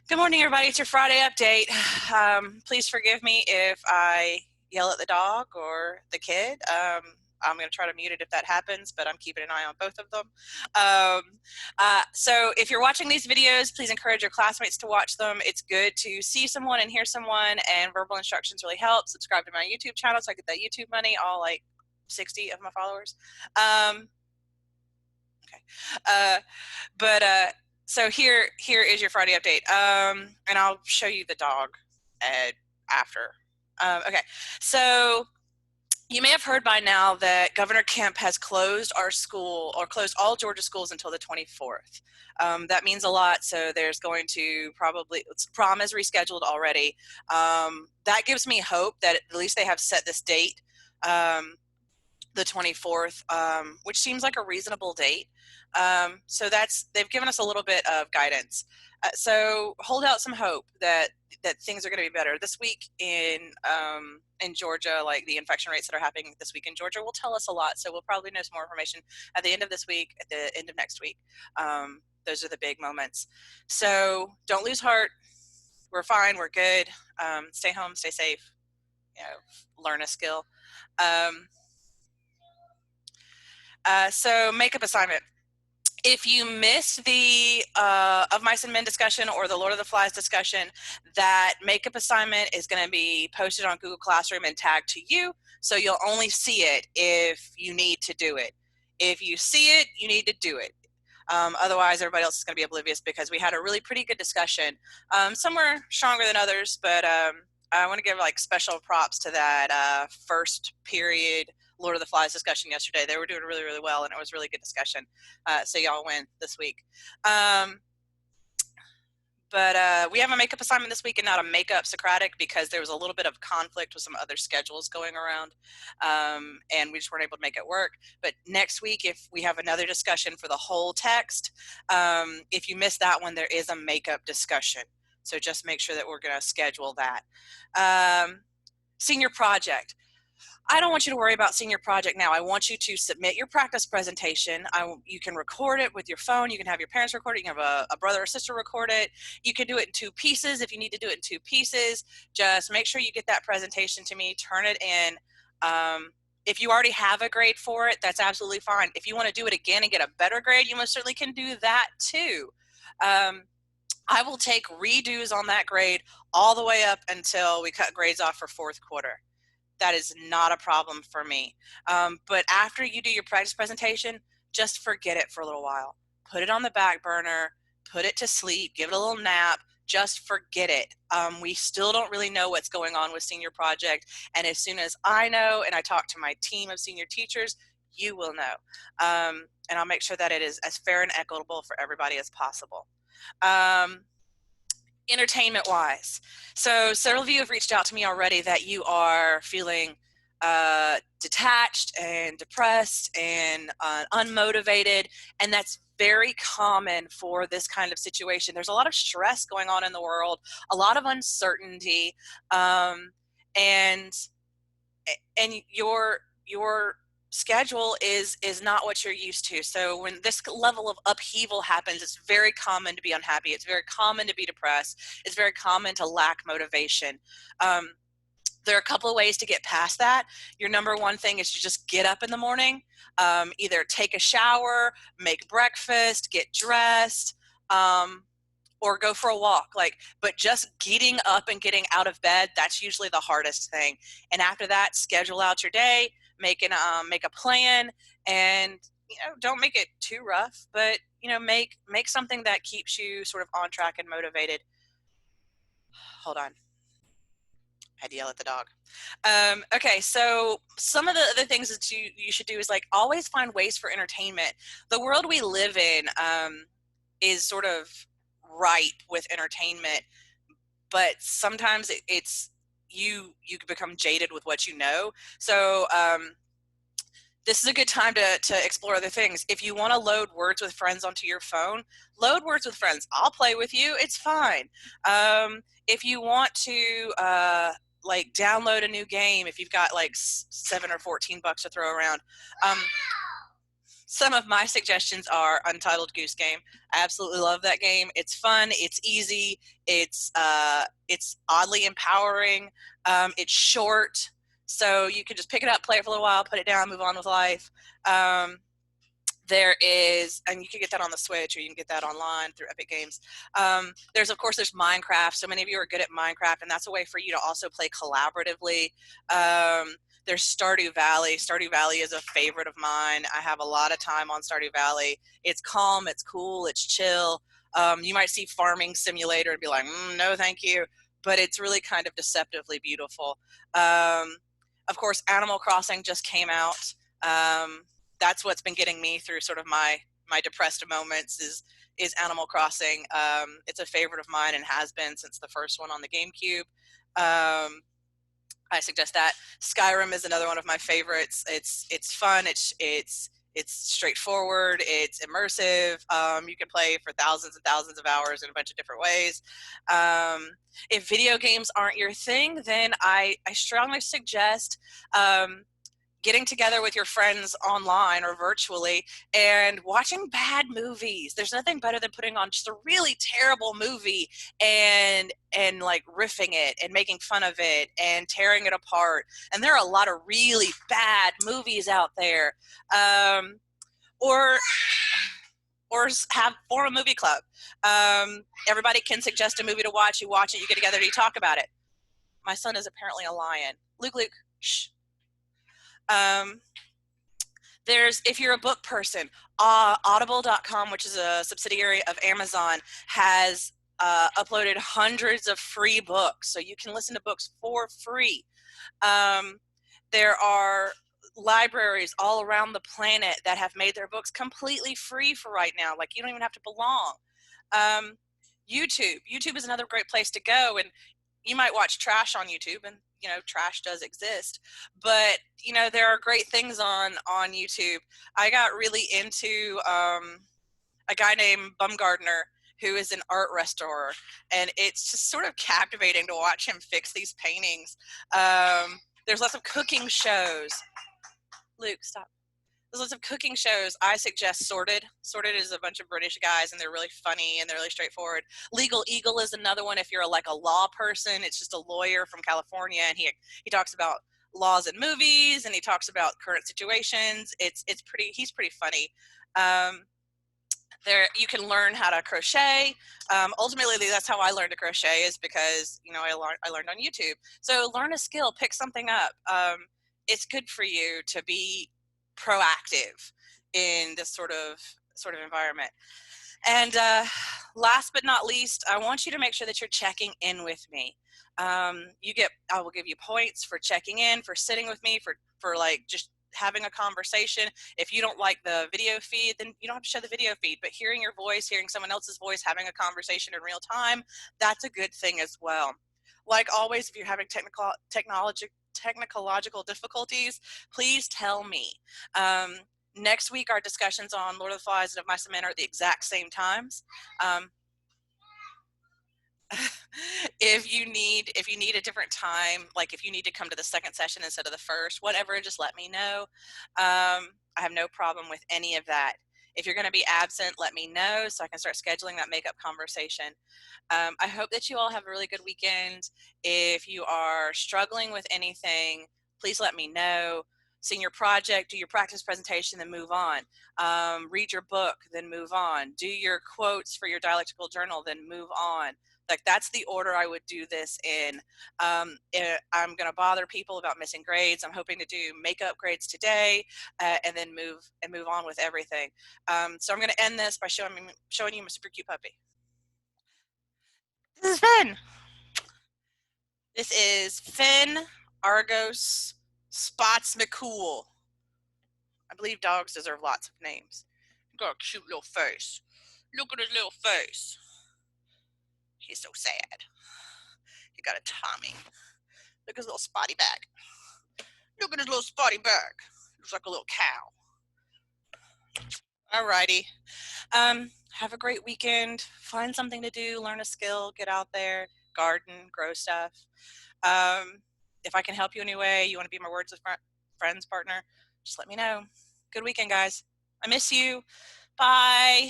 Good morning, everybody. It's your Friday update. Please forgive me if I yell at the dog or the kid. I'm going to try to mute it if that happens, but I'm keeping an eye on both of them. So if you're watching these videos, please encourage your classmates to watch them. It's good to see someone and hear someone, and verbal instructions really help. Subscribe to my YouTube channel so I get that YouTube money, all like 60 of my followers. Okay. But So here is your Friday update. And I'll show you the dog after. Okay, so you may have heard by now that Governor Kemp has closed our school, or closed all Georgia schools until the 24th. That means a lot. So there's going to probably, prom is rescheduled already. That gives me hope that at least they have set this date, the 24th, which seems like a reasonable date. So they've given us a little bit of guidance. So hold out some hope that things are going to be better this week in Georgia. Like the infection rates that are happening this week in Georgia will tell us a lot. So we'll probably know some more information at the end of this week, at the end of next week. Those are the big moments. So don't lose heart. We're fine. We're good. Stay home. Stay safe. Learn a skill. So makeup assignment. If you missed the Of Mice and Men discussion or the Lord of the Flies discussion, that makeup assignment is going to be posted on Google Classroom and tagged to you, so you'll only see it if you need to do it. If you see it, you need to do it. Otherwise, everybody else is going to be oblivious, because we had a really pretty good discussion. Some were stronger than others, but I want to give like special props to that first period Lord of the Flies discussion yesterday. They were doing really, really well, and it was a really good discussion. So y'all win this week. But we have a makeup assignment this week and not a makeup Socratic, because there was a little bit of conflict with some other schedules going around, and we just weren't able to make it work. But next week, if we have another discussion for the whole text, if you missed that one, there is a makeup discussion. So just make sure that we're going to schedule that. Senior project. I don't want you to worry about senior project now. I want you to submit your practice presentation. You can record it with your phone. You can have your parents record it. You can have a brother or sister record it. You can do it in 2 pieces if you need to do it in 2 pieces. Just make sure you get that presentation to me. Turn it in. If you already have a grade for it, that's absolutely fine. If you want to do it again and get a better grade, you most certainly can do that too. I will take redos on that grade all the way up until we cut grades off for 4th quarter. That is not a problem for me. But after you do your practice presentation, just forget it for a little while. Put it on the back burner, put it to sleep, give it a little nap, just forget it. We still don't really know what's going on with senior project. And as soon as I know, and I talk to my team of senior teachers, you will know. And I'll make sure that it is as fair and equitable for everybody as possible. Entertainment wise, so several of you have reached out to me already that you are feeling detached and depressed and unmotivated, and that's very common for this kind of situation. There's a lot of stress going on in the world, a lot of uncertainty, and your schedule is not what you're used to. So when this level of upheaval happens, it's very common to be unhappy. It's very common to be depressed. It's very common to lack motivation. There are a couple of ways to get past that. Your number one thing is to just get up in the morning, either take a shower, make breakfast, get dressed, or go for a walk. But just getting up and getting out of bed, that's usually the hardest thing. And after that, schedule out your day, make a plan, and don't make it too rough, but make something that keeps you sort of on track and motivated. Hold on. I had to yell at the dog. Okay, so some of the other things that you should do is always find ways for entertainment. The world we live in is sort of ripe with entertainment, but sometimes it's you can become jaded with what you know. So this is a good time to explore other things. If you want to load Words with Friends onto your phone, load Words with Friends. I'll play with you. It's fine. If you want to download a new game, if you've got $7 or $14 to throw around, Some of my suggestions are Untitled Goose Game. I absolutely love that game. It's fun. It's easy. It's oddly empowering. It's short, so you can just pick it up, play it for a little while, put it down, move on with life. There is, and you can get that on the Switch, or you can get that online through Epic Games. There's, of course, there's Minecraft. So many of you are good at Minecraft, and that's a way for you to also play collaboratively. There's Stardew Valley. Stardew Valley is a favorite of mine. I have a lot of time on Stardew Valley. It's calm, it's cool, it's chill. You might see Farming Simulator and be like, no, thank you. But it's really kind of deceptively beautiful. Of course, Animal Crossing just came out. That's what's been getting me through sort of my depressed moments is Animal Crossing. It's a favorite of mine and has been since the first one on the GameCube. I suggest that. Skyrim is another one of my favorites. It's fun. It's straightforward. It's immersive. You can play for thousands and thousands of hours in a bunch of different ways. If video games aren't your thing, then I strongly suggest getting together with your friends online or virtually and watching bad movies. There's nothing better than putting on just a really terrible movie and like riffing it and making fun of it and tearing it apart. And there are a lot of really bad movies out there. Or form a movie club. Everybody can suggest a movie to watch. You watch it, you get together, you talk about it. My son is apparently a lion. Luke, shh. If you're a book person, audible.com, which is a subsidiary of Amazon, has uploaded hundreds of free books, so you can listen to books for free. There are libraries all around the planet that have made their books completely free for right now. Like, you don't even have to belong. YouTube is another great place to go, and you might watch trash on YouTube, and trash does exist, but there are great things on YouTube. I got really into a guy named Bumgardner, who is an art restorer, and it's just sort of captivating to watch him fix these paintings. There's lots of cooking shows. Luke, stop. There's lots of cooking shows. I suggest Sorted. Sorted is a bunch of British guys, and they're really funny and they're really straightforward. Legal Eagle is another one if you're like a law person. It's just a lawyer from California, and he talks about laws in movies, and he talks about current situations. He's pretty funny. You can learn how to crochet. Ultimately, that's how I learned to crochet, is because I learned on YouTube. So learn a skill, pick something up. It's good for you to be proactive in this sort of environment. And last but not least, I want you to make sure that you're checking in with me. I will give you points for checking in, for sitting with me, for like just having a conversation. If you don't like the video feed, then you don't have to show the video feed, but hearing your voice, hearing someone else's voice, having a conversation in real time, that's a good thing as well. Like always, if you're having technological difficulties, please tell me. Next week, our discussions on Lord of the Flies and Of Mice and Men are at the exact same times. If you need a different time, like if you need to come to the second session instead of the first, whatever, just let me know. I have no problem with any of that. If you're going to be absent, let me know so I can start scheduling that makeup conversation. I hope that you all have a really good weekend. If you are struggling with anything, please let me know. Senior project, do your practice presentation, then move on. Read your book, then move on. Do your quotes for your dialectical journal, then move on. Like, that's the order I would do this in. I'm going to bother people about missing grades. I'm hoping to do makeup grades today, and then move on with everything. So I'm going to end this by showing you my super cute puppy. This is Finn. This is Finn Argos Spots McCool. I believe dogs deserve lots of names. He's got a cute little face. Look at his little face. He's so sad. He got a tummy. Look at his little spotty back. Look at his little spotty back. Looks like a little cow. Alrighty. Have a great weekend. Find something to do. Learn a skill. Get out there. Garden. Grow stuff. If I can help you anyway, you want to be my Words with Friends partner, just let me know. Good weekend, guys. I miss you. Bye.